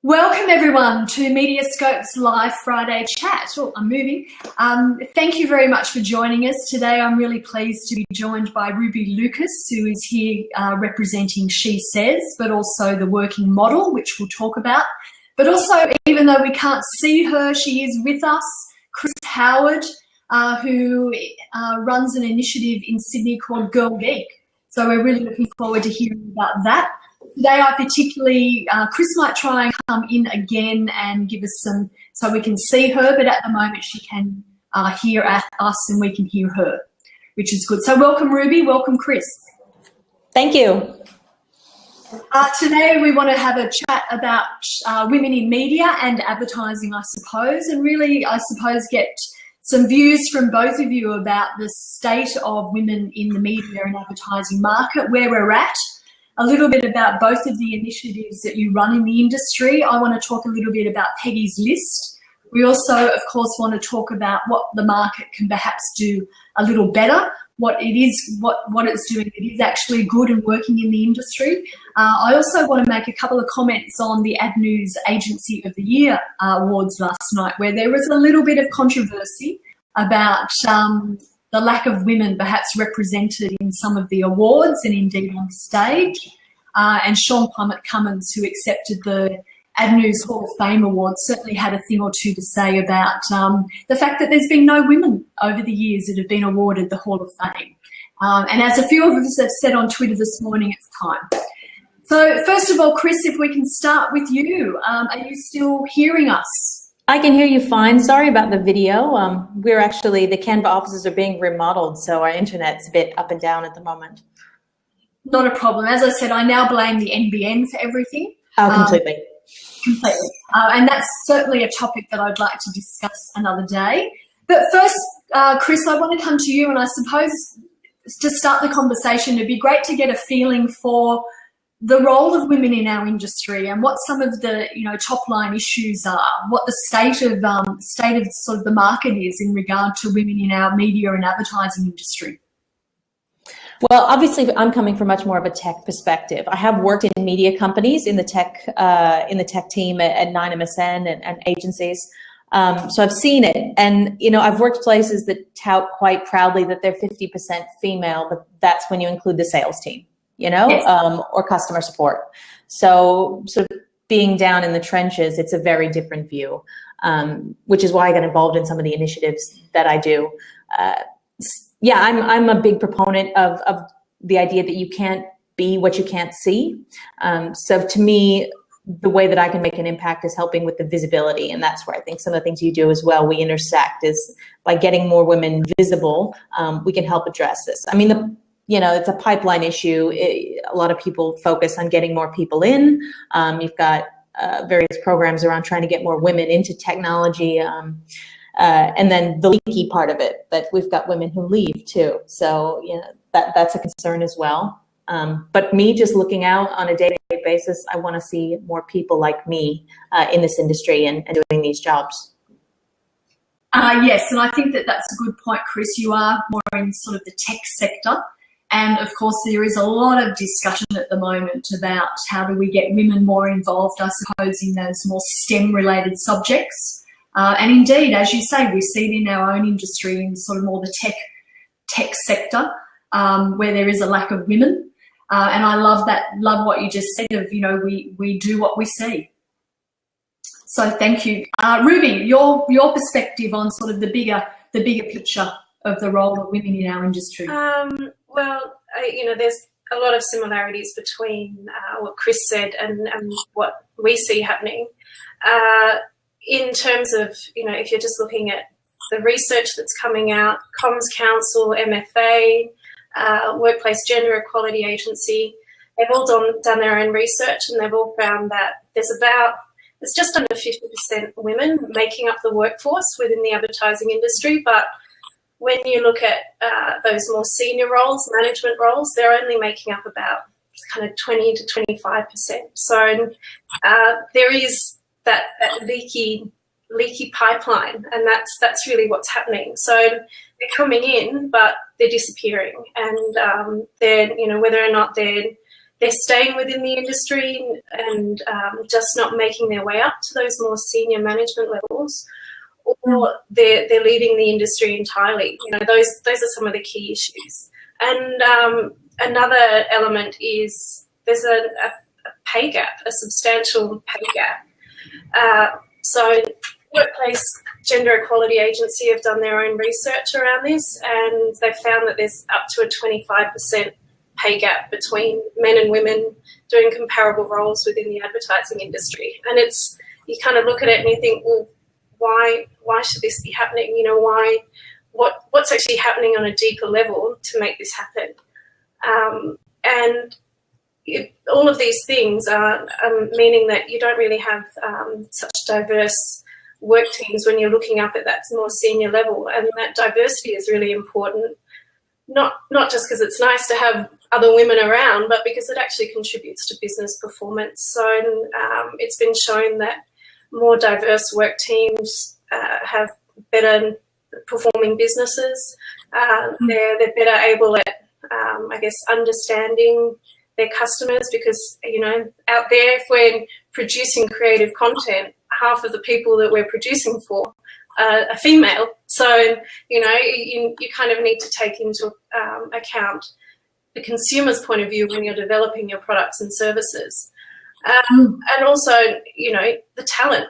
Welcome everyone to MediaScope's live Friday chat. Oh, I'm moving. Thank you very much for joining us today. I'm really pleased to be joined by Ruby Lucas, who is here representing SheSays, but also the working model, which we'll talk about. But also, even though we can't see her, she is with us, Kris Howard, who runs an initiative in Sydney called GirlGeek. So we're really looking forward to hearing about that. Today I particularly, Kris might try and come in again and give us some, so we can see her, but at the moment she can hear us and we can hear her, which is good. So welcome Ruby, welcome Kris. Thank you. Today we want to have a chat about women in media and advertising, I suppose, and really, I suppose, get some views from both of you about the state of women in the media and advertising market, where we're at. A little bit about both of the initiatives that you run in the industry. I want to talk a little bit about Peggy's List. We also, of course, want to talk about what the market can perhaps do a little better, what it's doing that is actually good and working in the industry. I also want to make a couple of comments on the Ad News Agency of the Year awards last night, where there was a little bit of controversy about the lack of women perhaps represented in some of the awards and indeed on stage. And Sean Cummins, who accepted the Ad News Hall of Fame Award, certainly had a thing or two to say about the fact that there's been no women over the years that have been awarded the Hall of Fame. And as a few of us have said on Twitter this morning, it's time. So first of all, Kris, if we can start with you, are you still hearing us? I can hear you fine. Sorry about the video. We're actually, the Canva offices are being remodeled, so our internet's a bit up and down at the moment. Not a problem. As I said, I now blame the NBN for everything. Oh, completely. Completely. And that's certainly a topic that I'd like to discuss another day. But first, Kris, I want to come to you, and I suppose to start the conversation, it'd be great to get a feeling for the role of women in our industry and what some of the top line issues are, what the state of sort of the market is in regard to women in our media and advertising industry. Well, obviously, I'm coming from much more of a tech perspective. I have worked in media companies in the tech team at 9MSN and agencies, so I've seen it. And I've worked places that tout quite proudly that they're 50% female, but that's when you include the sales team. Yes. Or customer support. So sort of being down in the trenches, it's a very different view, which is why I got involved in some of the initiatives that I do. Yeah, I'm a big proponent of the idea that you can't be what you can't see. So to me, the way that I can make an impact is helping with the visibility, and that's where I think some of the things you do as well, we intersect, is by getting more women visible, we can help address this. I mean, it's a pipeline issue. A lot of people focus on getting more people in. You've got various programs around trying to get more women into technology. And then the leaky part of it, that we've got women who leave too. So, that's a concern as well. But me just looking out on a day-to-day basis, I want to see more people like me in this industry and doing these jobs. Yes, and I think that's a good point, Kris. You are more in sort of the tech sector. And of course, there is a lot of discussion at the moment about how do we get women more involved, I suppose, in those more STEM-related subjects. And indeed, as you say, we see it in our own industry in sort of more the tech sector, where there is a lack of women. And I love what you just said of, we do what we see. So thank you. Ruby, your perspective on sort of the bigger picture of the role of women in our industry. Well, there's a lot of similarities between what Kris said and what we see happening. In terms of, if you're just looking at the research that's coming out, Comms Council, MFA, Workplace Gender Equality Agency, they've all done their own research, and they've all found that there's just under 50% women making up the workforce within the advertising industry, but when you look at those more senior roles, management roles, they're only making up about kind of 20 to 25%. So there is that leaky pipeline, and that's really what's happening. So they're coming in, but they're disappearing, and they're whether or not they're they're staying within the industry and just not making their way up to those more senior management levels, or they're leaving the industry entirely. Those are some of the key issues. And another element is there's a pay gap, a substantial pay gap. So Workplace Gender Equality Agency have done their own research around this, and they've found that there's up to a 25% pay gap between men and women doing comparable roles within the advertising industry. And you kind of look at it and you think, well, why should this be happening? What's actually happening on a deeper level to make this happen? All of these things are meaning that you don't really have such diverse work teams when you're looking up at that more senior level, and that diversity is really important, not just because it's nice to have other women around, but because it actually contributes to business performance. So it's been shown that more diverse work teams have better performing businesses. They're better able at, understanding their customers, because, out there, if we're producing creative content, half of the people that we're producing for are female. So, you kind of need to take into account the consumer's point of view when you're developing your products and services. And also, the talent.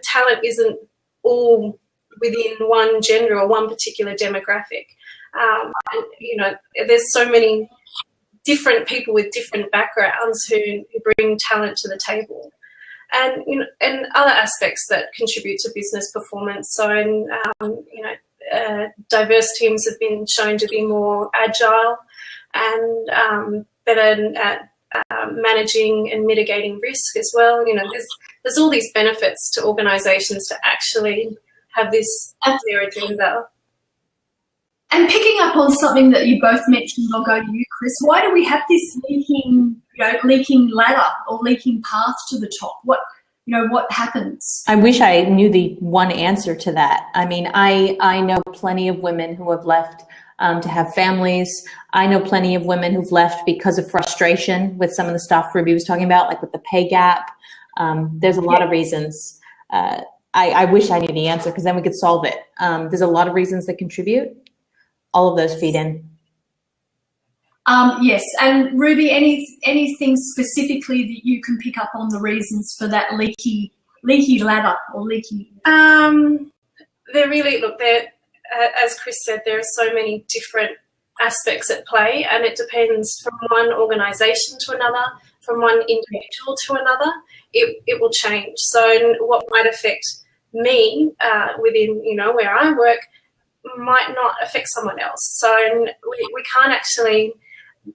Talent isn't all within one gender or one particular demographic. There's so many different people with different backgrounds who bring talent to the table, and and other aspects that contribute to business performance. So, diverse teams have been shown to be more agile and better at managing and mitigating risk as well. There's all these benefits to organisations to actually have this as their agenda. And picking up on something that you both mentioned, I'll go to you, Kris. Why do we have this leaking ladder or leaking path to the top? What happens? I wish I knew the one answer to that. I mean, I know plenty of women who have left to have families. I know plenty of women who've left because of frustration with some of the stuff Ruby was talking about, like with the pay gap. There's a lot of reasons. I wish I knew the answer, because then we could solve it. There's a lot of reasons that contribute. All of those feed in. Yes, and Ruby, anything specifically that you can pick up on the reasons for that leaky ladder or leaky? They're really, as Kris said, there are so many different aspects at play, and it depends from one organisation to another, from one individual to another. It will change. So what might affect me within where I work might not affect someone else. So we can't actually.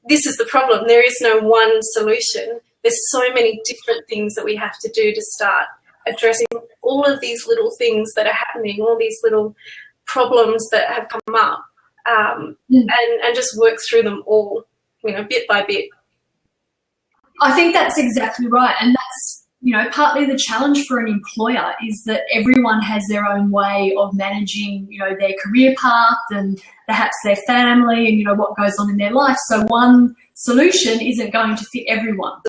This is the problem. There is no one solution. There's so many different things that we have to do to start addressing all of these little things that are happening, all these little problems that have come up, and just work through them all, bit by bit. I think that's exactly right. And that's, partly the challenge for an employer is that everyone has their own way of managing, their career path and perhaps their family and, what goes on in their life. So one solution isn't going to fit everyone.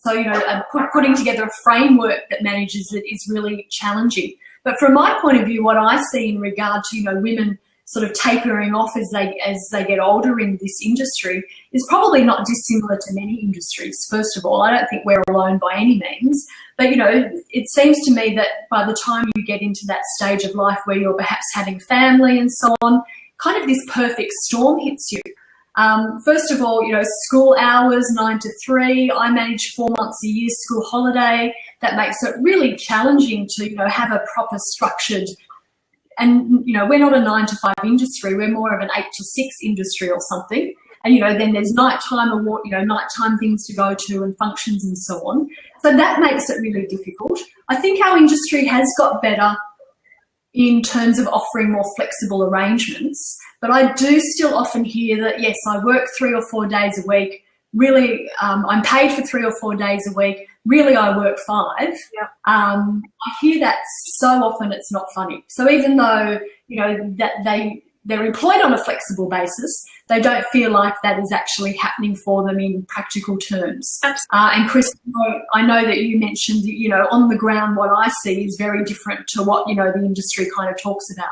Putting together a framework that manages it is really challenging. But from my point of view, what I see in regard to, women sort of tapering off as they get older in this industry is probably not dissimilar to many industries. First of all, I don't think we're alone by any means, but it seems to me that by the time you get into that stage of life where you're perhaps having family and so on, kind of this perfect storm hits you. First of all, school hours 9 to 3. I manage 4 months a year school holiday. That makes it really challenging to have a proper structured. And, we're not a 9 to 5 industry. We're more of an 8 to 6 industry or something. And, then there's nighttime things to go to and functions and so on. So that makes it really difficult. I think our industry has got better in terms of offering more flexible arrangements. But I do still often hear that, yes, I work 3 or 4 days a week. Really, I'm paid for 3 or 4 days a week. Really, I work 5. Yep. I hear that so often it's not funny. So even though, that they're employed on a flexible basis, they don't feel like that is actually happening for them in practical terms. And Kris, I know that you mentioned, you know, on the ground what I see is very different to what, you know, the industry kind of talks about.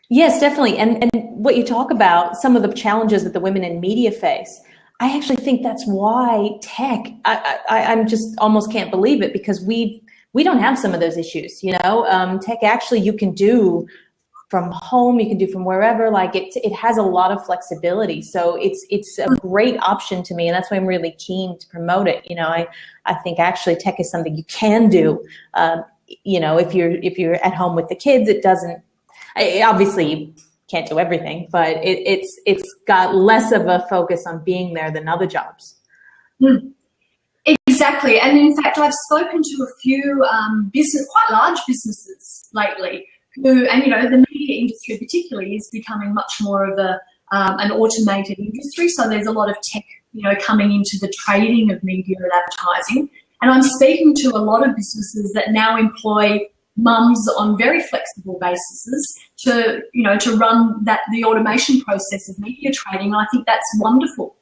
Yes, definitely. And what you talk about, some of the challenges that the women in media face, I actually think that's why tech, I'm just almost can't believe it, because we don't have some of those issues, you know. Tech actually you can do from home, you can do from wherever, like it has a lot of flexibility. So it's a great option to me, and that's why I'm really keen to promote it. You know, I think actually tech is something you can do. You know, if you're at home with the kids, it doesn't, obviously you can't do everything, but it's got less of a focus on being there than other jobs. Exactly. And in fact, I've spoken to a few quite large businesses lately who, and you know, the media industry particularly is becoming much more of an automated industry. So there's a lot of tech, you know, coming into the trading of media and advertising. And I'm speaking to a lot of businesses that now employ mums on very flexible bases to, you know, to run the automation process of media trading. And I think that's wonderful.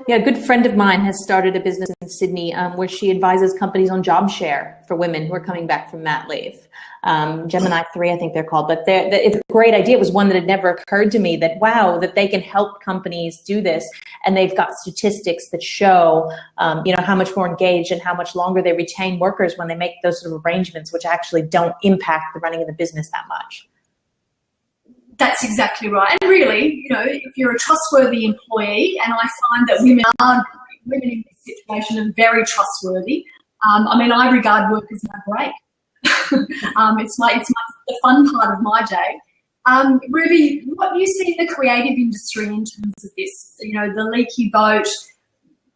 Yeah, a good friend of mine has started a business in Sydney where she advises companies on job share for women who are coming back from mat leave. Gemini 3, I think they're called, but it's a great idea. It was one that had never occurred to me, that wow, that they can help companies do this. And they've got statistics that show, you know, how much more engaged and how much longer they retain workers when they make those sort of arrangements, which actually don't impact the running of the business that much. That's exactly right. And really, you know, if you're a trustworthy employee, and I find that women in this situation are very trustworthy. I mean, I regard work as my break. It's the fun part of my day. Ruby, what do you see in the creative industry in terms of this? You know, the leaky boat,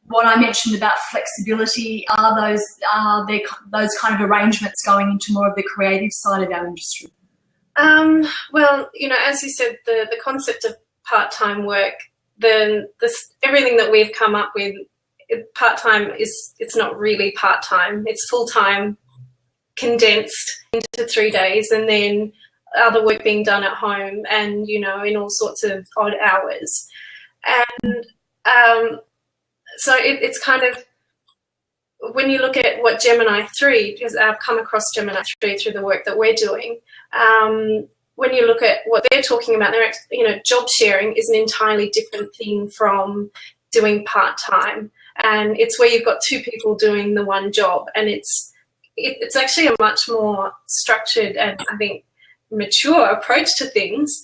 what I mentioned about flexibility, are those kind of arrangements going into more of the creative side of our industry? Well, you know, as you said, the concept of part-time work, everything that we've come up with, part-time it's not really part-time. It's full-time, condensed into 3 days, and then other work being done at home and, you know, in all sorts of odd hours. And so it's kind of, when you look at what Gemini 3, because I've come across Gemini 3 through the work that we're doing, when you look at what they're talking about, you know, job sharing is an entirely different thing from doing part-time. And it's where you've got two people doing the one job, and it's actually a much more structured and, I think, mature approach to things,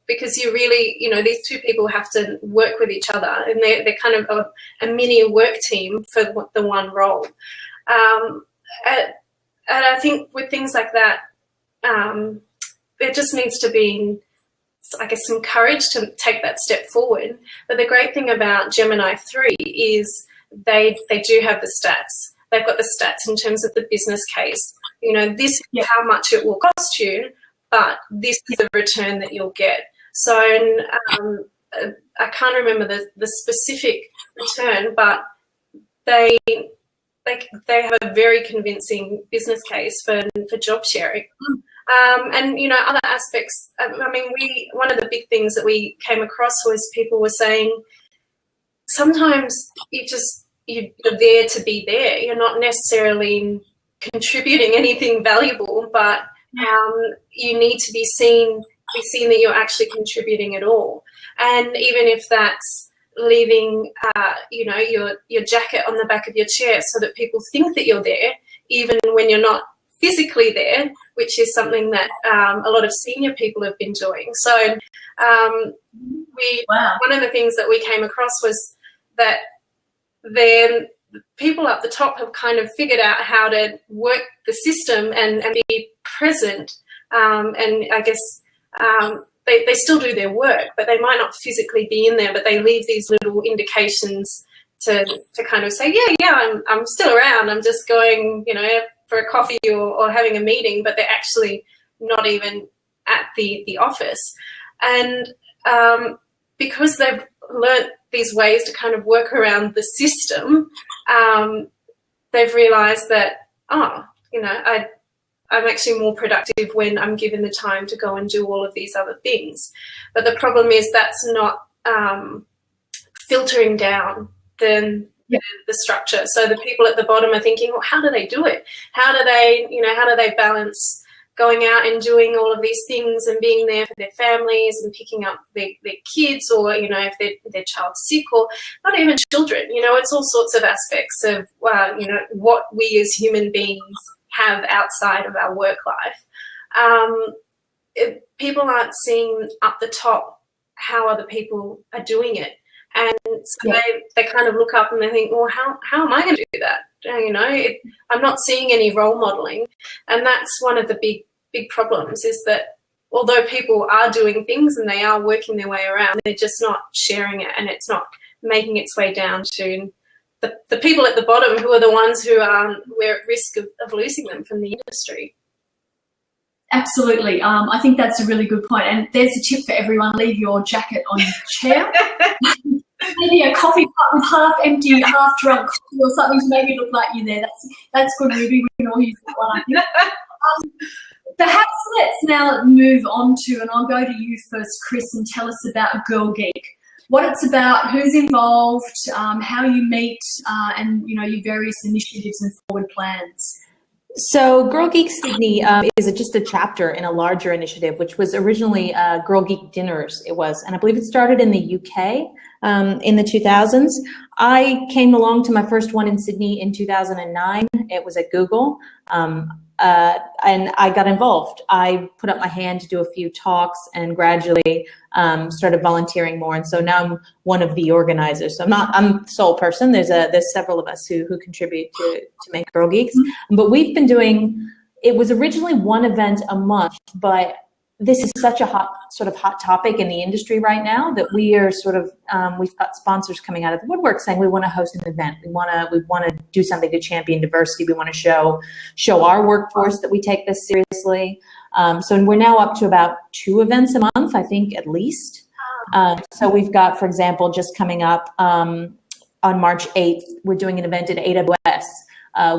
because you really, you know, these two people have to work with each other, and they're kind of a mini work team for the one role. And I think with things like that, there just needs to be, I guess, some courage to take that step forward. But the great thing about Gemini 3 is they do have the stats. They've got the stats in terms of the business case. You know, this is how much it will cost you, but this is the return that you'll get. So I can't remember the specific return, but they have a very convincing business case for job sharing. And, you know, other aspects, I mean, one of the big things that we came across was people were saying sometimes you're there to be there. You're not necessarily contributing anything valuable, but you need to be seen that you're actually contributing at all. And even if that's leaving, you know, your jacket on the back of your chair so that people think that you're there, even when you're not physically there, which is something that a lot of senior people have been doing. So one of the things that we came across was that then people up the top have kind of figured out how to work the system and be present. And I guess they still do their work, but they might not physically be in there, but they leave these little indications to kind of say, yeah, I'm still around. I'm just going, you know, for a coffee or having a meeting, but they're actually not even at the office. And because they've learnt these ways to kind of work around the system, they've realised that, you know, I'm actually more productive when I'm given the time to go and do all of these other things. But the problem is that's not filtering down the structure. So the people at the bottom are thinking, well, how do they do it? How do they balance going out and doing all of these things and being there for their families and picking up their kids, or, if their child's sick, or not even children, it's all sorts of aspects of, what we as human beings have outside of our work life. People aren't seeing up the top how other people are doing it. And so they kind of look up and they think, well, how am I going to do that? I'm not seeing any role modeling. And that's one of the big problems, is that although people are doing things and they are working their way around, they're just not sharing it, and it's not making its way down to the people at the bottom, who are the ones who we're at risk of losing them from the industry. Absolutely. I think that's a really good point. And there's a tip for everyone: leave your jacket on your chair. Maybe a coffee cup with half empty, half drunk coffee or something to make you look like you're there. That's good, Ruby. We can all use that one, I think. Perhaps let's now move on to, and I'll go to you first, Kris, and tell us about GirlGeek. What it's about, who's involved, how you meet, and your various initiatives and forward plans. So GirlGeek Sydney is just a chapter in a larger initiative, which was originally GirlGeek Dinners. It was, and I believe it started in the UK in the 2000s. I came along to my first one in Sydney in 2009. It was at Google. And I got involved. I put up my hand to do a few talks, and gradually started volunteering more. And so now I'm one of the organizers. So I'm the sole person. There's several of us who contribute to make GirlGeeks. But we've been doing, it was originally one event a month, but this is such a hot topic in the industry right now that we are we've got sponsors coming out of the woodwork saying we want to host an event. We want to do something to champion diversity. We want to show our workforce that we take this seriously. So we're now up to about 2 events a month, I think, at least. So we've got, for example, just coming up on March 8th, we're doing an event at AWS.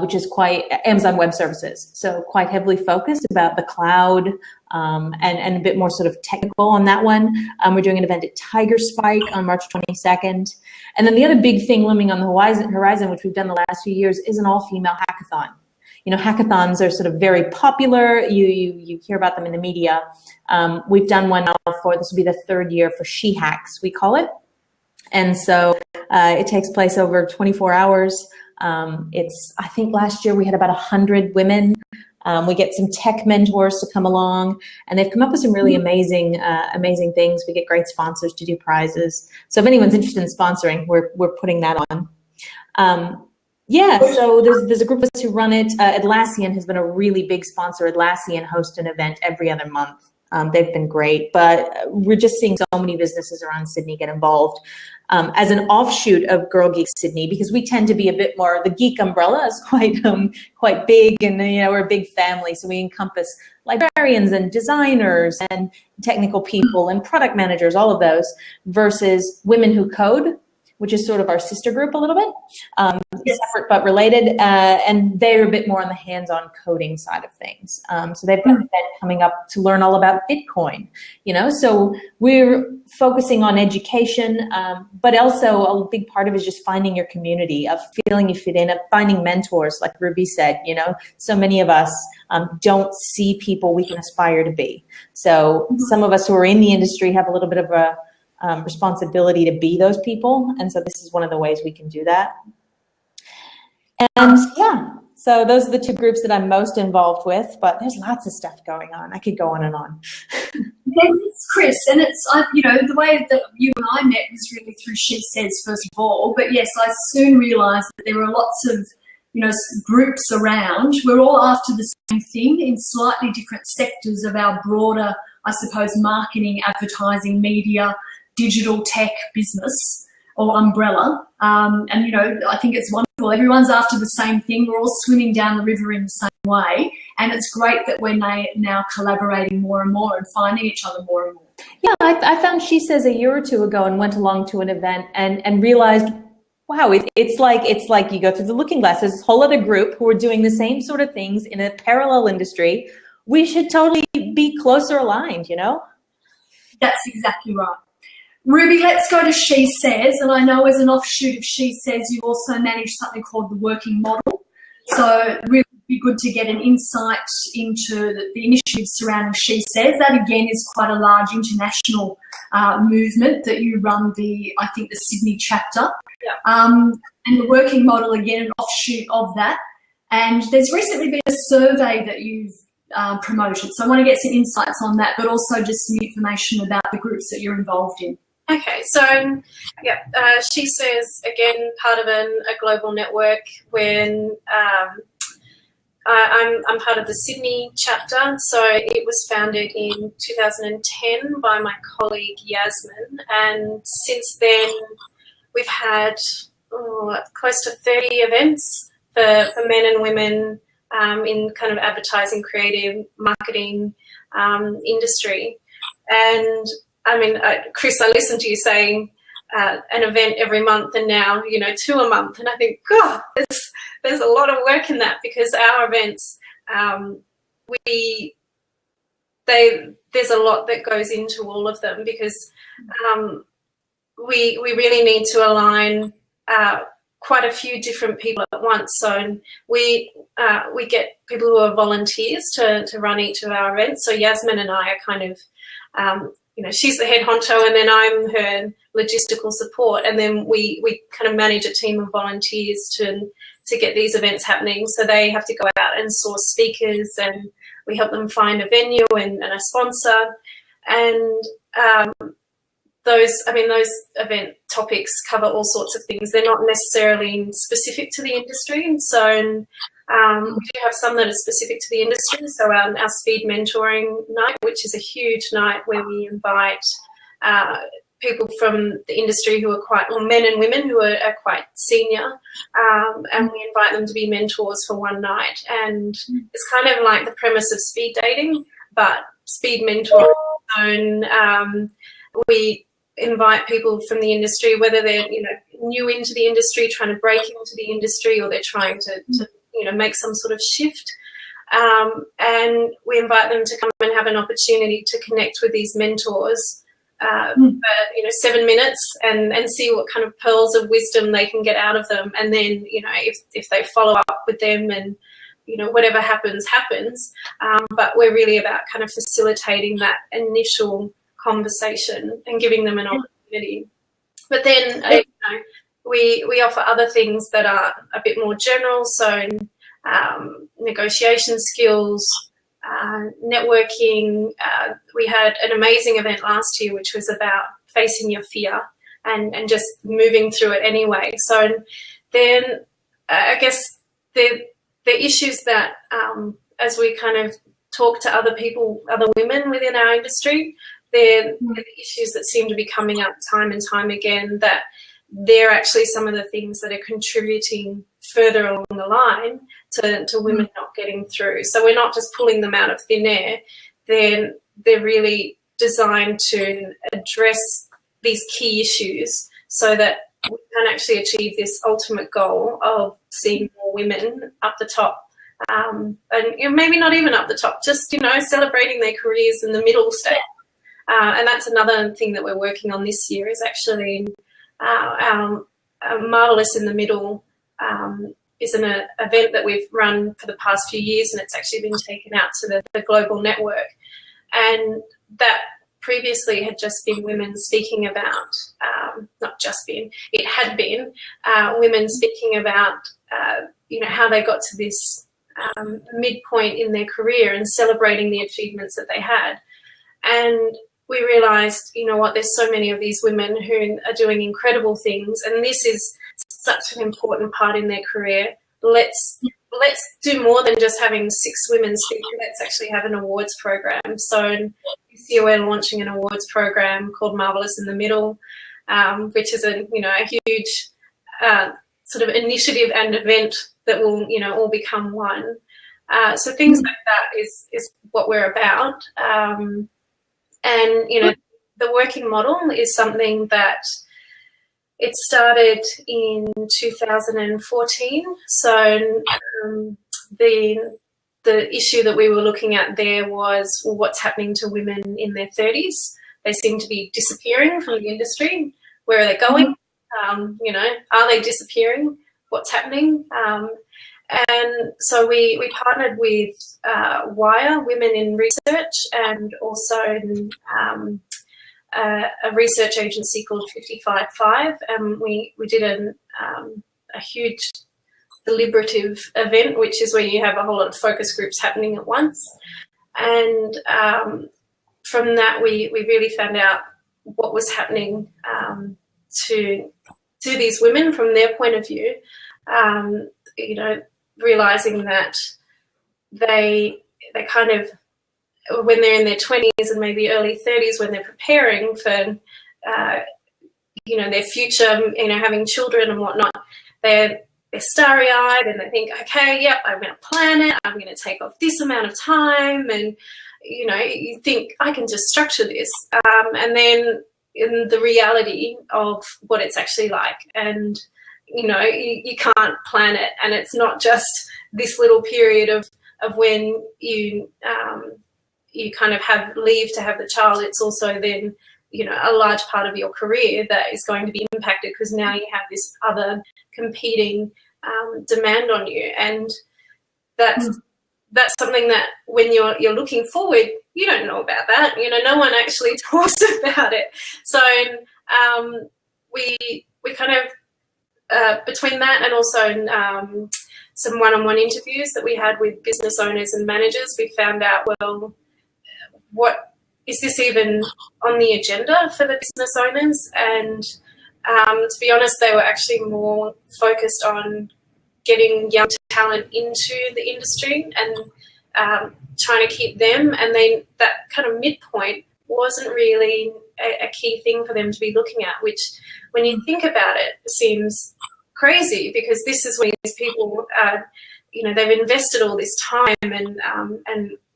Which is quite Amazon Web Services, so quite heavily focused about the cloud and a bit more sort of technical on that one. We're doing an event at Tiger Spike on March 22nd. And then the other big thing looming on the horizon, which we've done the last few years, is an all-female hackathon. Hackathons are sort of very popular. You hear about them in the media. We've done one now this will be the 3rd year for She Hacks, we call it. And so it takes place over 24 hours. I think last year we had about 100 women. We get some tech mentors to come along, and they've come up with some really amazing things. We get great sponsors to do prizes. So if anyone's interested in sponsoring, we're putting that on. So there's a group of us who run it. Atlassian has been a really big sponsor. Atlassian hosts an event every other month. They've been great, but we're just seeing so many businesses around Sydney get involved. As an offshoot of GirlGeek Sydney, because we tend to be a bit more, the geek umbrella is quite big, and we're a big family, so we encompass librarians and designers and technical people and product managers, all of those, versus Women Who Code, which is sort of our sister group a little bit, separate but related, and they're a bit more on the hands-on coding side of things. So they've got an event coming up to learn all about Bitcoin, so we're focusing on education, but also a big part of it is just finding your community, of feeling you fit in, of finding mentors, like Ruby said. So many of us don't see people we can aspire to be. So some of us who are in the industry have a little bit of a responsibility to be those people, and so this is one of the ways we can do that. And so those are the 2 groups that I'm most involved with, but there's lots of stuff going on. I could go on and on. It's Kris, and it's the way that you and I met was really through SheSays first of all, but yes, I soon realised that there were lots of groups around. We're all after the same thing in slightly different sectors of our broader, I suppose, marketing, advertising, media, digital tech business or umbrella. I think it's wonderful. Everyone's after the same thing. We're all swimming down the river in the same way. And it's great that we're now collaborating more and more and finding each other more and more. Yeah, I found SheSays a year or 2 ago and went along to an event and realized wow, it's like you go through the looking glass. There's a whole other group who are doing the same sort of things in a parallel industry. We should totally be closer aligned, you know? That's exactly right. Ruby, let's go to SheSays. And I know as an offshoot of SheSays, you also manage something called the working model. So really be good to get an insight into the initiatives surrounding SheSays. That again is quite a large international movement that you run I think the Sydney chapter. Yeah. And the working model, again, an offshoot of that. And there's recently been a survey that you've promoted. So I want to get some insights on that, but also just some information about the groups that you're involved in. Okay, so yeah, SheSays, again, part of a global network. When I'm part of the Sydney chapter, so it was founded in 2010 by my colleague Yasmin, and since then we've had close to 30 events for men and women in kind of advertising, creative, marketing industry. And I mean, Kris, I listened to you saying an event every month, and now, 2 a month. And I think, God, there's a lot of work in that, because our events, there's a lot that goes into all of them, because we really need to align quite a few different people at once. So we get people who are volunteers to run each of our events. So Yasmin and I are kind of, she's the head honcho, and then I'm her logistical support, and then we kind of manage a team of volunteers to get these events happening. So they have to go out and source speakers, and we help them find a venue and a sponsor. And those event topics cover all sorts of things. They're not necessarily specific to the industry. And so we do have some that are specific to the industry. So our speed mentoring night, which is a huge night where we invite people from the industry who are men and women who are quite senior, and we invite them to be mentors for one night. And it's kind of like the premise of speed dating, but speed mentoring. We invite people from the industry, whether they're new into the industry, trying to break into the industry, or they're trying to make some sort of shift. And we invite them to come and have an opportunity to connect with these mentors for 7 minutes and see what kind of pearls of wisdom they can get out of them. And then if they follow up with them, and whatever happens. But we're really about kind of facilitating that initial conversation and giving them an opportunity. But then we offer other things that are a bit more general, so negotiation skills, networking. We had an amazing event last year which was about facing your fear and just moving through it anyway. So then I guess the issues that as we kind of talk to other people, other women within our industry, they're the issues that seem to be coming up time and time again, that they're actually some of the things that are contributing further along the line to women not getting through. So we're not just pulling them out of thin air. They're really designed to address these key issues so that we can actually achieve this ultimate goal of seeing more women up the top. And maybe not even up the top, just, celebrating their careers in the middle stage. And that's another thing that we're working on this year, is actually our Marvelous in the Middle is an event that we've run for the past few years, and it's actually been taken out to the global network. And that previously had just been women speaking about, not just been, it had been women speaking about, how they got to this midpoint in their career and celebrating the achievements that they had. And we realised, there's so many of these women who are doing incredible things, and this is such an important part in their career. Let's do more than just having 6 women speak. Let's actually have an awards program. So this year we're launching an awards program called Marvelous in the Middle, which is a huge sort of initiative and event that will all become one. So things like that is what we're about. And the working model is something that It started in 2014. So the issue that we were looking at there was, well, what's happening to women in their 30s? They seem to be disappearing from the industry. Where are they going? You know, are they disappearing? What's happening? And so we partnered with WIRE, Women in Research, and also a research agency called 555. And we did a huge deliberative event, which is where you have a whole lot of focus groups happening at once. And from that, we really found out what was happening to these women from their point of view. You know, realizing that they kind of, when they're in their 20s and maybe early 30s, when they're preparing for you know, their future, you know, having children and whatnot, they're starry-eyed and they think, okay, yep, I'm going to plan it, I'm going to take off this amount of time, and you know, you think I can just structure this, and then in the reality of what it's actually like, and you know, you can't plan it, and it's not just this little period of when you you kind of have leave to have the child. It's also then, you know, a large part of your career that is going to be impacted because now you have this other competing demand on you, and that's something that when you're looking forward, you don't know about that. You know, no one actually talks about it. So we kind of between that and also some one-on-one interviews that we had with business owners and managers, we found out, well, what is this even on the agenda for the business owners? And to be honest, they were actually more focused on getting young talent into the industry and trying to keep them. And then that kind of midpoint wasn't really a key thing for them to be looking at, which when you think about it, seems crazy, because this is when these people, you know, they've invested all this time and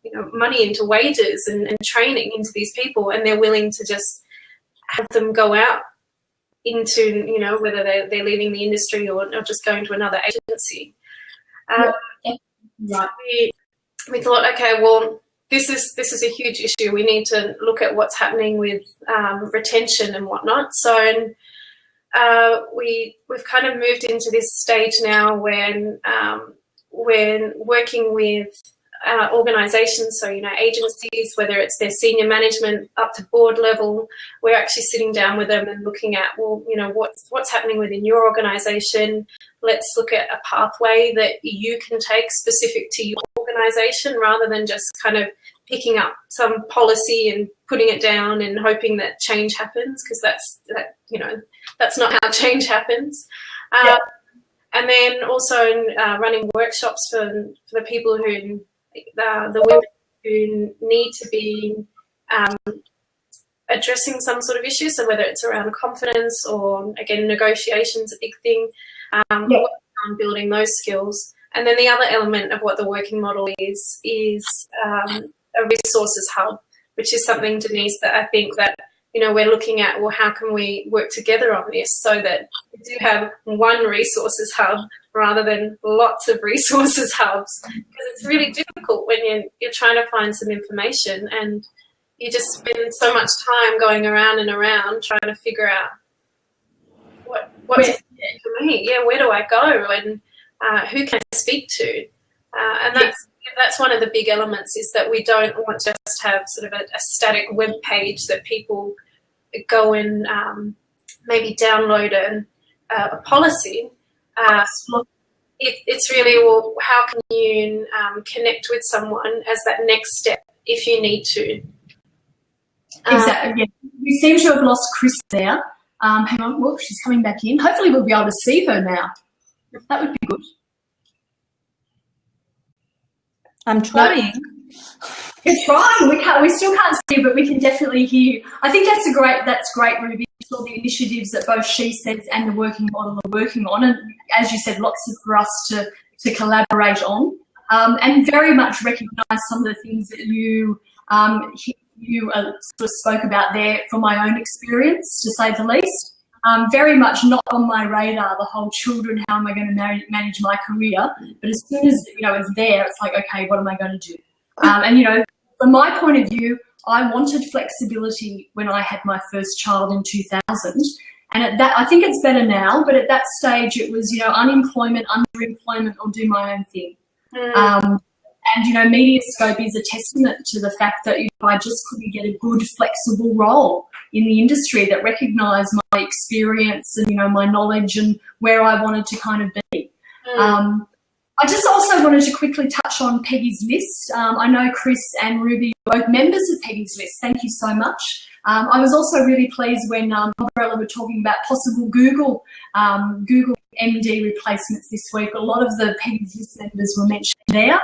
you know, money into wages and training into these people, and they're willing to just have them go out into, you know, whether they're leaving the industry or just going to another agency. We thought, okay, well, this is a huge issue. We need to look at what's happening with retention and whatnot. So we've kind of moved into this stage now when working with organisations, so, you know, agencies, whether it's their senior management up to board level, we're actually sitting down with them and looking at, well, you know, what's happening within your organisation. Let's look at a pathway that you can take specific to your organisation, rather than just kind of picking up some policy and putting it down and hoping that change happens, because you know, that's not how change happens. And then also running workshops for the people who, the women who need to be addressing some sort of issue. So whether it's around confidence or, again, negotiation's a big thing, on building those skills. And then the other element of what the working model is a resources hub, which is something, Denise, that I think that, you know, we're looking at, well, how can we work together on this so that we do have one resources hub rather than lots of resources hubs, because it's really difficult when you're trying to find some information and you just spend so much time going around and around trying to figure out what's for me. Yeah, where do I go, and who can I speak to? And that's one of the big elements, is that we don't want to just have sort of a static web page that people go and maybe download a policy. It's really, well, how can you connect with someone as that next step if you need to? Exactly. We seem to have lost Kris there. Hang on, well, she's coming back in. Hopefully we'll be able to see her now. That would be good. I'm trying. It's trying. We still can't see, but we can definitely hear you. I think that's great, Ruby. All the initiatives that both SheSays and the working model are working on, and as you said, lots for us to collaborate on, and very much recognise some of the things that you sort of spoke about there from my own experience, to say the least. Very much not on my radar, the whole children, how am I going to manage my career? But as soon as, it's there, it's like, okay, what am I going to do? And, from my point of view, I wanted flexibility when I had my first child in 2000. And at that, I think it's better now, but at that stage it was, unemployment, underemployment, or do my own thing. And, MediaScope is a testament to the fact that I just couldn't get a good, flexible role in the industry that recognised my experience and, my knowledge and where I wanted to kind of be. I just also wanted to quickly touch on Peggy's List. I know Kris and Ruby are both members of Peggy's List. Thank you so much. I was also really pleased when Umbrella were talking about possible Google MD replacements this week. A lot of the Peggy's List members were mentioned there.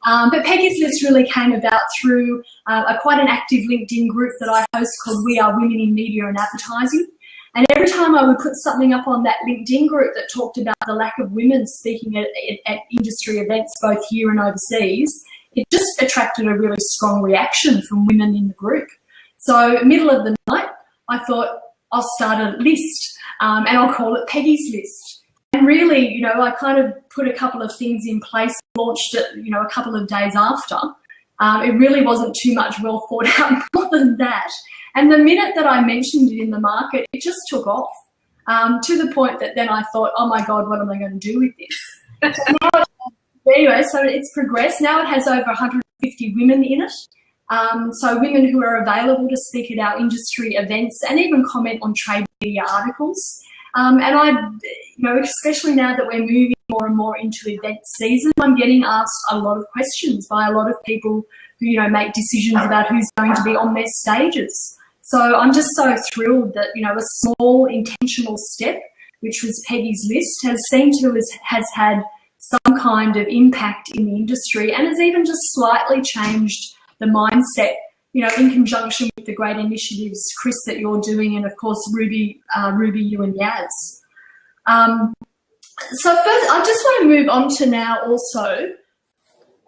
But Peggy's List really came about through quite an active LinkedIn group that I host called We Are Women in Media and Advertising. And every time I would put something up on that LinkedIn group that talked about the lack of women speaking at industry events, both here and overseas, it just attracted a really strong reaction from women in the group. So middle of the night, I thought I'll start a list and I'll call it Peggy's List. And really, I kind of put a couple of things in place, launched it, a couple of days after. It really wasn't too much well thought out more than that. And the minute that I mentioned it in the market, it just took off to the point that then I thought, oh my God, what am I going to do with this? Anyway, so it's progressed. Now it has over 150 women in it. So women who are available to speak at our industry events and even comment on trade media articles. And I, especially now that we're moving more and more into event season, I'm getting asked a lot of questions by a lot of people who, make decisions about who's going to be on their stages. So I'm just so thrilled that, a small intentional step, which was Peggy's List, has had some kind of impact in the industry and has even just slightly changed the mindset, in conjunction with the great initiatives, Kris, that you're doing, and of course, Ruby, you and Yaz. So first, I just want to move on to now also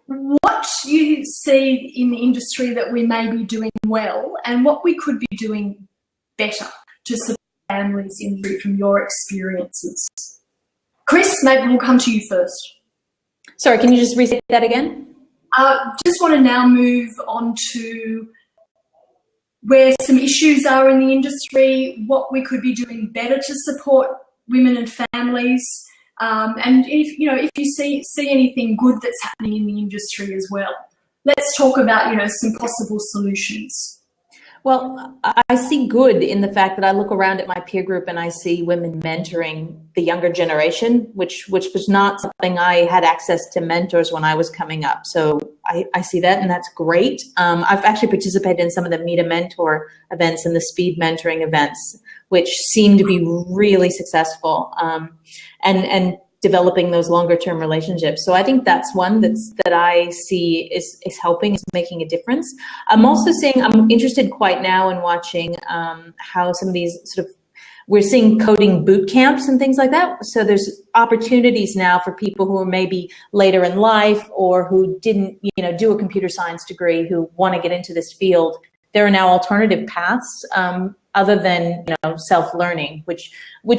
what you see in the industry that we may be doing well and what we could be doing better to support families from your experiences. Kris, maybe we'll come to you first. Sorry, can you just restate that again? Just want to now move on to where some issues are in the industry, what we could be doing better to support women and families, and if you see anything good that's happening in the industry as well. Let's talk about some possible solutions. Well, I see good in the fact that I look around at my peer group and I see women mentoring the younger generation, which was not something I had access to mentors when I was coming up. So I see that, and that's great. I've actually participated in some of the Meet a Mentor events and the speed mentoring events, which seem to be really successful, and developing those longer term relationships. So I think that's one that I see is helping, is making a difference. I'm also seeing, I'm interested quite now in watching how some of these we're seeing coding boot camps and things like that. So there's opportunities now for people who are maybe later in life or who didn't, do a computer science degree, who want to get into this field. There are now alternative paths other than, self-learning, which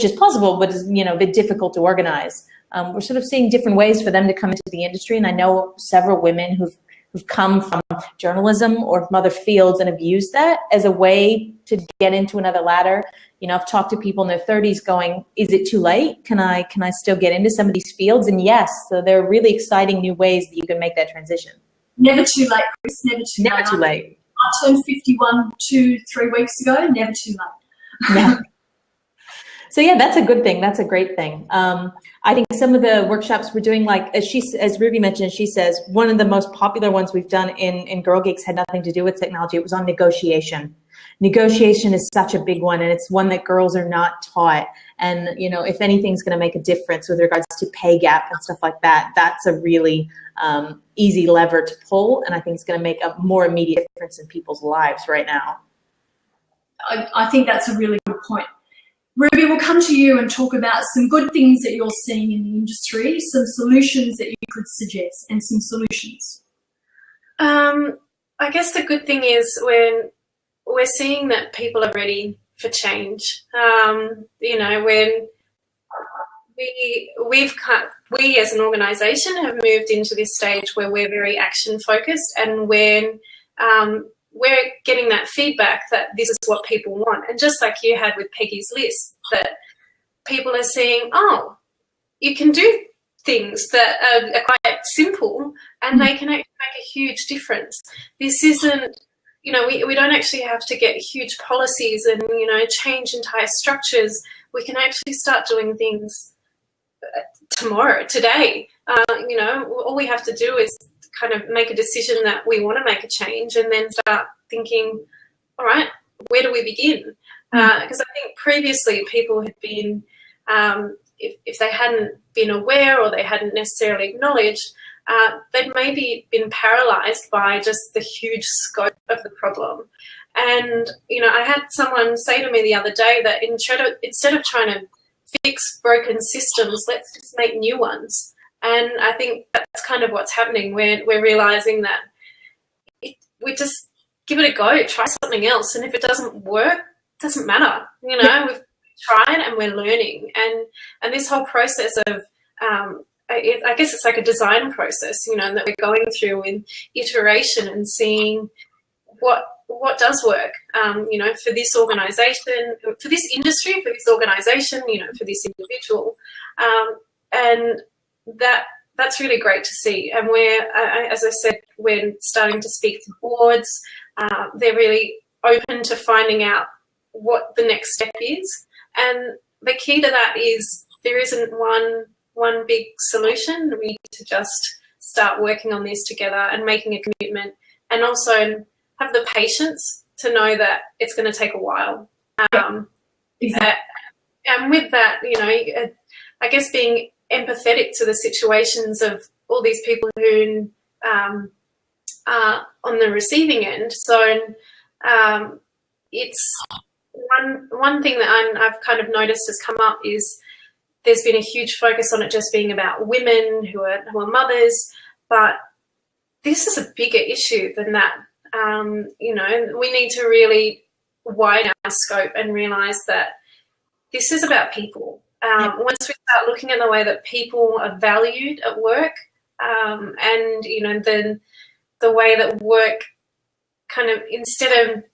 is possible, but is, a bit difficult to organize. We're sort of seeing different ways for them to come into the industry. And I know several women who've come from journalism or from other fields and have used that as a way to get into another ladder. I've talked to people in their 30s going, is it too late? Can I still get into some of these fields? And yes, so there are really exciting new ways that you can make that transition. Never too late, Kris, never too late. Never too late. I turned 51 3 weeks ago, never too late. Yeah. So yeah, that's a good thing. That's a great thing. I think some of the workshops we're doing, like as Ruby mentioned, SheSays, one of the most popular ones we've done in GirlGeeks had nothing to do with technology. It was on negotiation. Negotiation is such a big one, and it's one that girls are not taught. And if anything's going to make a difference with regards to pay gap and stuff like that, that's a really easy lever to pull, and I think it's going to make a more immediate difference in people's lives right now. I think that's a really good point. Ruby, we'll come to you and talk about some good things that you're seeing in the industry, some solutions that you could suggest, and some solutions. I guess the good thing is when we're seeing that people are ready for change. You know, when we as an organisation have moved into this stage where we're very action focused, and when we're getting that feedback that this is what people want, and just like you had with Peggy's list, that people are seeing, oh, you can do things that are quite simple and they can actually make a huge difference. This isn't, you know, we don't actually have to get huge policies and, you know, change entire structures. We can actually start doing things tomorrow, today. You know, all we have to do is kind of make a decision that we want to make a change, and then start thinking, all right, where do we begin? Because I think previously people had been, if they hadn't been aware or they hadn't necessarily acknowledged, they'd maybe been paralysed by just the huge scope of the problem. And, you know, I had someone say to me the other day that instead of trying to fix broken systems, let's just make new ones. And I think that's kind of what's happening. We're realising that we just give it a go, try something else. And if it doesn't work, it doesn't matter. You know, we've tried and we're learning. And this whole process of, I guess it's like a design process, you know, that we're going through in iteration and seeing what does work, you know, for this organisation, for this industry, for this organisation, you know, for this individual. And that's really great to see. And as I said, we're starting to speak to boards. They're really open to finding out what the next step is. And the key to that is there isn't one big solution. We need to just start working on this together and making a commitment, and also have the patience to know that it's going to take a while. Exactly. And with that, you know, I guess being empathetic to the situations of all these people who are on the receiving end. So it's one thing that I've kind of noticed has come up is there's been a huge focus on it just being about women who are mothers, but this is a bigger issue than that. You know, we need to really widen our scope and realise that this is about people. Once we start looking at the way that people are valued at work, and, you know, then the way that work kind of, instead of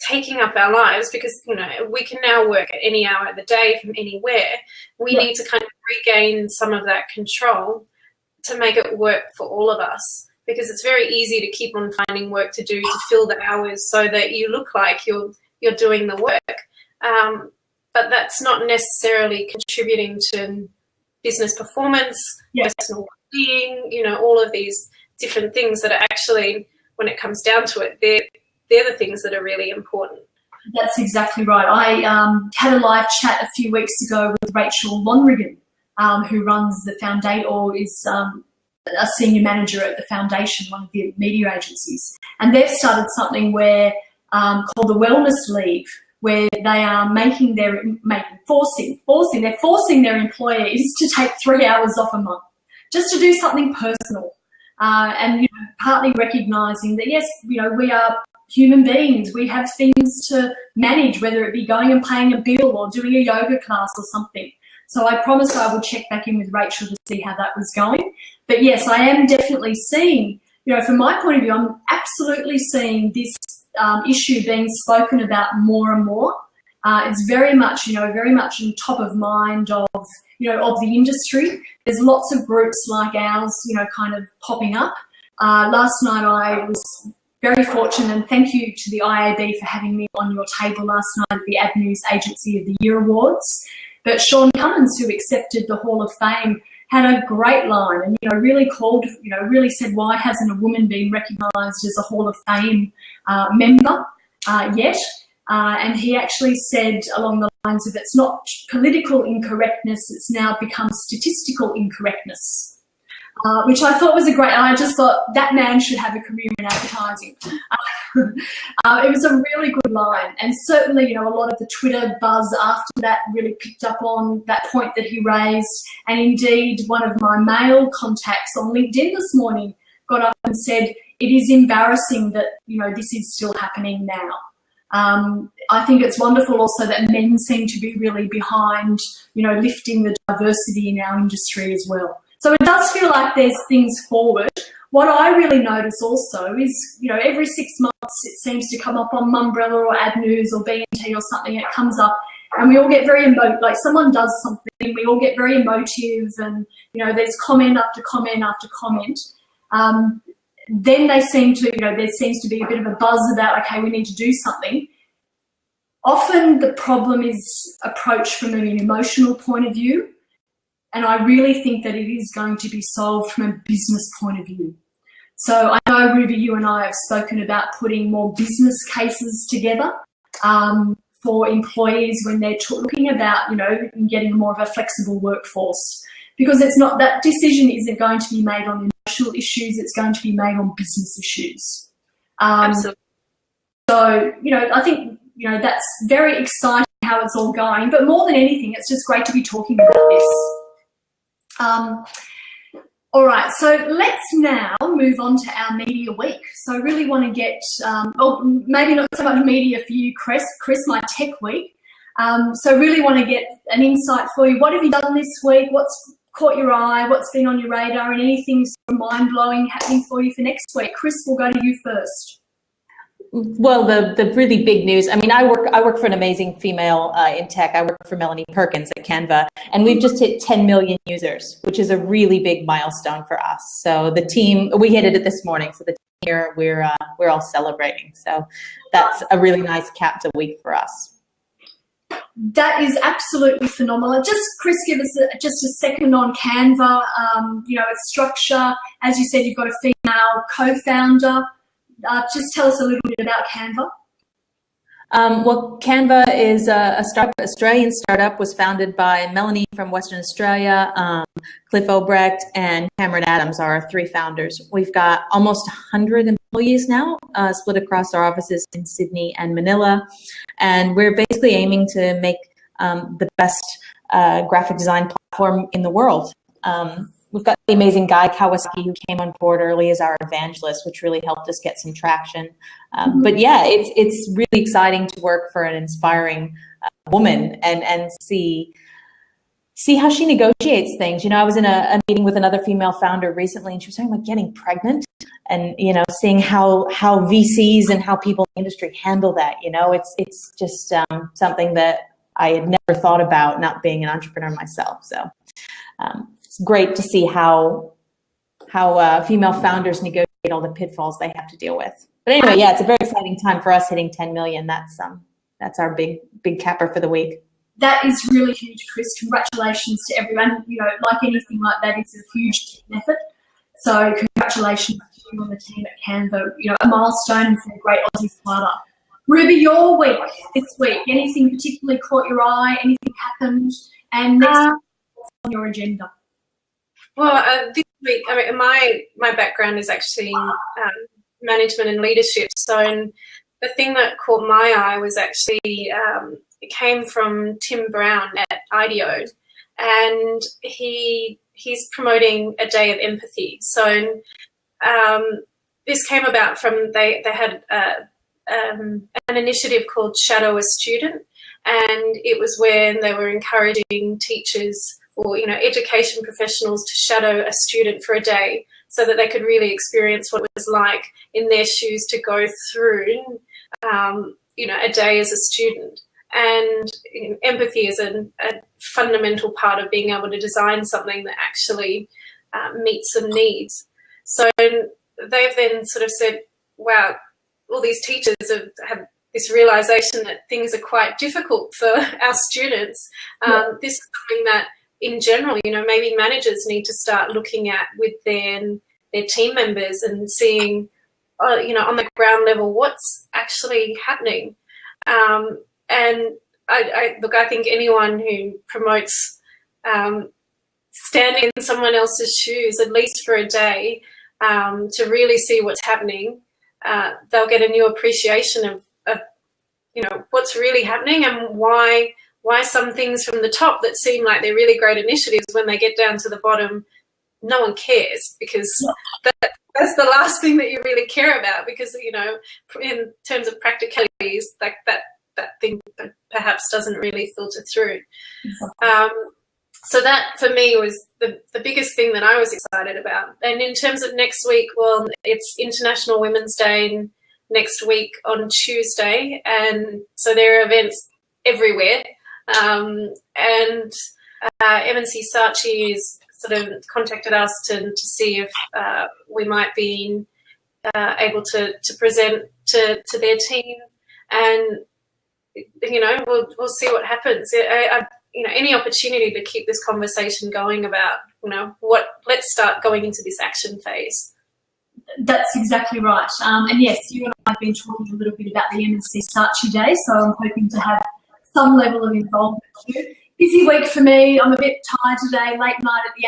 taking up our lives, because, you know, we can now work at any hour of the day from anywhere, we need to kind of regain some of that control to make it work for all of us, because it's very easy to keep on finding work to do to fill the hours so that you look like you're doing the work. But that's not necessarily contributing to business performance, personal well-being, you know, all of these different things that are actually, when it comes down to it, they're the things that are really important. That's exactly right. I had a live chat a few weeks ago with Rachel Lonrigan, who runs the foundation, or is a senior manager at the foundation, one of the media agencies. And they've started something where called the Wellness Leave, where they are forcing their employees to take 3 hours off a month just to do something personal. And, you know, partly recognising that, yes, you know, we are human beings. We have things to manage, whether it be going and paying a bill or doing a yoga class or something. So I promised I would check back in with Rachel to see how that was going. But yes, I am definitely seeing, you know, from my point of view, I'm absolutely seeing this issue being spoken about more and more. It's very much, you know, very much on top of mind of, you know, of the industry. There's lots of groups like ours, you know, kind of popping up. Last night I was very fortunate, and thank you to the IAB for having me on your table last night at the Ad News Agency of the Year Awards. But Sean Cummins, who accepted the Hall of Fame, had a great line and, you know, really called, you know, really said, why hasn't a woman been recognised as a Hall of Fame member yet? And he actually said along the lines of, it's not political incorrectness, it's now become statistical incorrectness. Which I thought was I just thought that man should have a career in advertising. It was a really good line. And certainly, you know, a lot of the Twitter buzz after that really picked up on that point that he raised. And indeed, one of my male contacts on LinkedIn this morning got up and said, it is embarrassing that, you know, this is still happening now. I think it's wonderful also that men seem to be really behind, you know, lifting the diversity in our industry as well. So it does feel like there's things forward. What I really notice also is, you know, every 6 months it seems to come up on Mumbrella or Ad News or BNT or something. It comes up and we all get very like someone does something and we all get very emotive, and, you know, there's comment after comment after comment. Then they seem to, you know, there seems to be a bit of a buzz about, okay, we need to do something. Often the problem is approached from an emotional point of view, and I really think that it is going to be solved from a business point of view. So I know, Ruby, you and I have spoken about putting more business cases together for employees when they're looking about, you know, getting more of a flexible workforce, because it's not, that decision isn't going to be made on emotional issues, it's going to be made on business issues. Absolutely. So, you know, I think, you know, that's very exciting how it's all going, but more than anything, it's just great to be talking about this. All right, so let's now move on to our media week. So I really want to get, maybe not so much media for you, Kris, my tech week. So really want to get an insight for you. What have you done this week? What's caught your eye? What's been on your radar? And anything sort of mind-blowing happening for you for next week? Kris, we'll go to you first. Well, the really big news, I mean, I work for an amazing female in tech. I work for Melanie Perkins at Canva, and we've just hit 10 million users, which is a really big milestone for us. So the team, we hit it this morning. So the team here, we're all celebrating. So that's a really nice cap to week for us. That is absolutely phenomenal. Just, Kris, give us just a second on Canva. You know, its structure. As you said, you've got a female co-founder. Just tell us a little bit about Canva. Well, Canva is a startup, Australian startup, was founded by Melanie from Western Australia, Cliff Obrecht, and Cameron Adams are our 3 founders. We've got almost 100 employees now, split across our offices in Sydney and Manila. And we're basically aiming to make the best graphic design platform in the world. We've got the amazing Guy Kawasaki, who came on board early as our evangelist, which really helped us get some traction. But yeah, it's really exciting to work for an inspiring woman and see how she negotiates things. You know, I was in a meeting with another female founder recently, and she was talking about getting pregnant and, you know, seeing how VCs and how people in the industry handle that. You know, it's just something that I had never thought about, not being an entrepreneur myself. So it's great to see how female founders negotiate all the pitfalls they have to deal with. But anyway, yeah, it's a very exciting time for us hitting 10 million. That's our big capper for the week. That is really huge, Kris. Congratulations to everyone. You know, like anything like that, it's a huge team effort. So congratulations to you on the team at Canva. You know, a milestone for a great Aussie startup. Ruby, your week this week, anything particularly caught your eye? Anything happened? And next what's on your agenda? Well, this week, I mean, my background is actually management and leadership. So the thing that caught my eye was actually it came from Tim Brown at IDEO, and he's promoting a day of empathy. So this came about from they had an initiative called Shadow a Student, and it was when they were encouraging teachers or, you know, education professionals to shadow a student for a day so that they could really experience what it was like in their shoes to go through, you know, a day as a student. And, you know, empathy is a fundamental part of being able to design something that actually meets some needs. So they've then sort of said, wow, all these teachers have this realization that things are quite difficult for our students. This is something that, in general, you know, maybe managers need to start looking at with their team members and seeing, you know, on the ground level, what's actually happening. And I think anyone who promotes standing in someone else's shoes, at least for a day, to really see what's happening, they'll get a new appreciation of you know, what's really happening and why some things from the top that seem like they're really great initiatives, when they get down to the bottom, no one cares, because that's that's the last thing that you really care about, because, you know, in terms of practicalities, like that thing perhaps doesn't really filter through. So that for me was the biggest thing that I was excited about. And in terms of next week, well, it's International Women's Day next week on Tuesday, and so there are events everywhere. And MNC Saatchi is sort of contacted us to see if we might be able to present to their team, and you know, we'll see what happens. You know, any opportunity to keep this conversation going about, you know, let's start going into this action phase. That's exactly right. And yes, you and I have been talking a little bit about the MNC Saatchi Day, so I'm hoping to have some level of involvement too. Busy week for me. I'm a bit tired today. Late night at the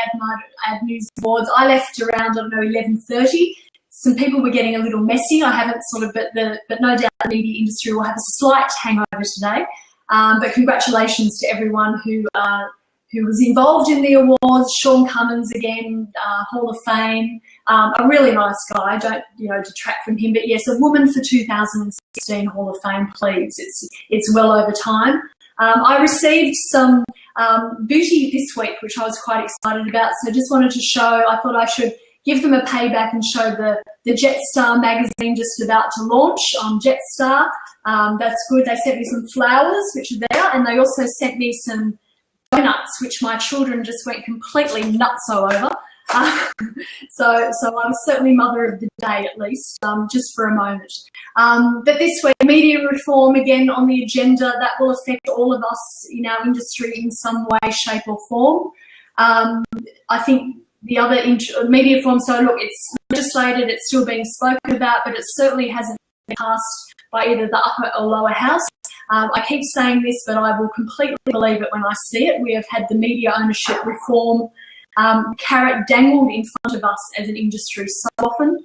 Ad News Awards. I left around, I don't know, 11:30. Some people were getting a little messy. I haven't sort of, but no doubt the media industry will have a slight hangover today. But congratulations to everyone who was involved in the awards. Sean Cummins again, Hall of Fame, a really nice guy. Don't, you know, detract from him. But yes, a woman for 2016 Hall of Fame, please. It's well over time. I received some booty this week, which I was quite excited about. So I just wanted to show. I thought I should give them a payback and show the Jetstar magazine just about to launch on Jetstar. That's good. They sent me some flowers, which are there, and they also sent me some donuts, which my children just went completely nutso over. So I was certainly mother of the day, at least, just for a moment. But this week, media reform again on the agenda. That will affect all of us in our industry in some way, shape or form. I think the other media reform, so look, it's legislated, it's still being spoken about, but it certainly hasn't been passed by either the upper or lower house. I keep saying this, but I will completely believe it when I see it. We have had the media ownership reform carrot dangled in front of us as an industry so often.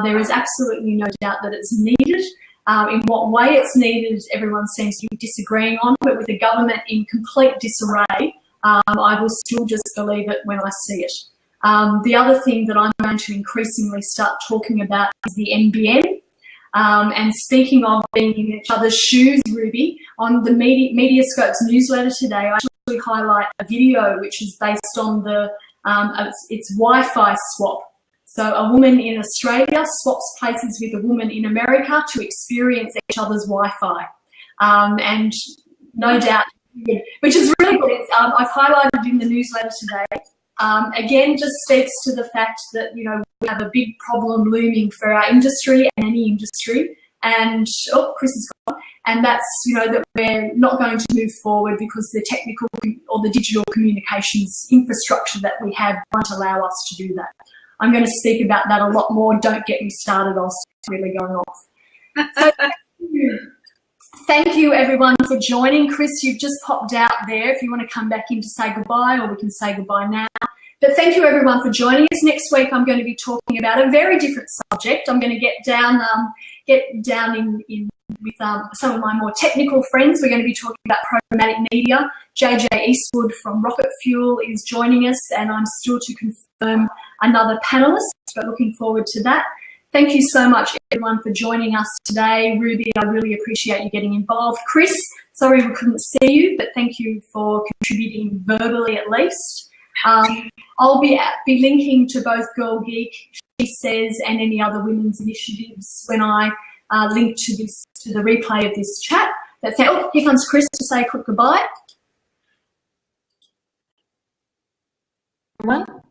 There is absolutely no doubt that it's needed. In what way it's needed, everyone seems to be disagreeing on, but with the government in complete disarray, I will still just believe it when I see it. The other thing that I'm going to increasingly start talking about is the NBN. And speaking of being in each other's shoes, Ruby, on the MediaScope's newsletter today, I actually highlight a video which is based on it's Wi-Fi swap. So a woman in Australia swaps places with a woman in America to experience each other's Wi-Fi. And no doubt, which is really good. I've highlighted in the newsletter today. Again, just speaks to the fact that, you know, we have a big problem looming for our industry and any industry. And, Kris is gone. And that's, you know, that we're not going to move forward because the technical or the digital communications infrastructure that we have won't allow us to do that. I'm going to speak about that a lot more. Don't get me started. I'll start really going off. So, thank you, everyone, for joining. Kris, you've just popped out there. If you want to come back in to say goodbye, or we can say goodbye now. But thank you, everyone, for joining us. Next week, I'm going to be talking about a very different subject. I'm going to get down in with some of my more technical friends. We're going to be talking about programmatic media. JJ Eastwood from Rocket Fuel is joining us, and I'm still to confirm another panelist, but looking forward to that. Thank you so much, everyone, for joining us today. Ruby, I really appreciate you getting involved. Kris, sorry we couldn't see you, but thank you for contributing verbally at least. I'll be linking to both GirlGeek, SheSays, and any other women's initiatives when I link to the replay of this chat. But here comes Kris to say a quick goodbye.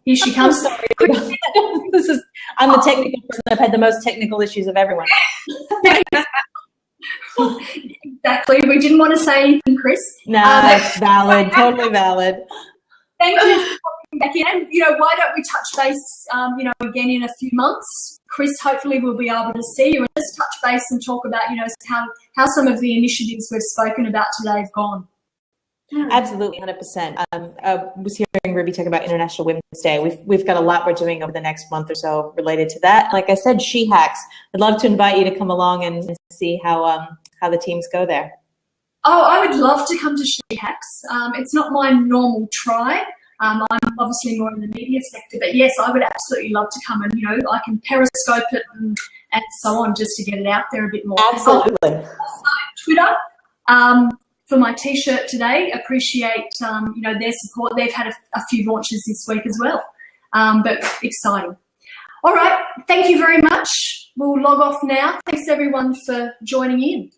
Here she comes. I'm the technical person. I've had the most technical issues of everyone. Exactly. We didn't want to say anything, Kris. No, it's valid. Totally valid. Thank you for coming back in. And, you know, why don't we touch base, you know, again in a few months. Kris, hopefully we'll be able to see you and just touch base and talk about, you know, how some of the initiatives we've spoken about today have gone. Absolutely, 100%. I was hearing Ruby talk about International Women's Day. We've got a lot we're doing over the next month or so related to that. Like I said, She Hacks. I'd love to invite you to come along and see how the teams go there. Oh, I would love to come to She Hacks. It's not my normal tribe. I'm obviously more in the media sector, but yes, I would absolutely love to come and, you know, I can Periscope it and so on just to get it out there a bit more. Absolutely. Also, Twitter for my T-shirt today. Appreciate, you know, their support. They've had a few launches this week as well, but exciting. All right, thank you very much. We'll log off now. Thanks everyone for joining in.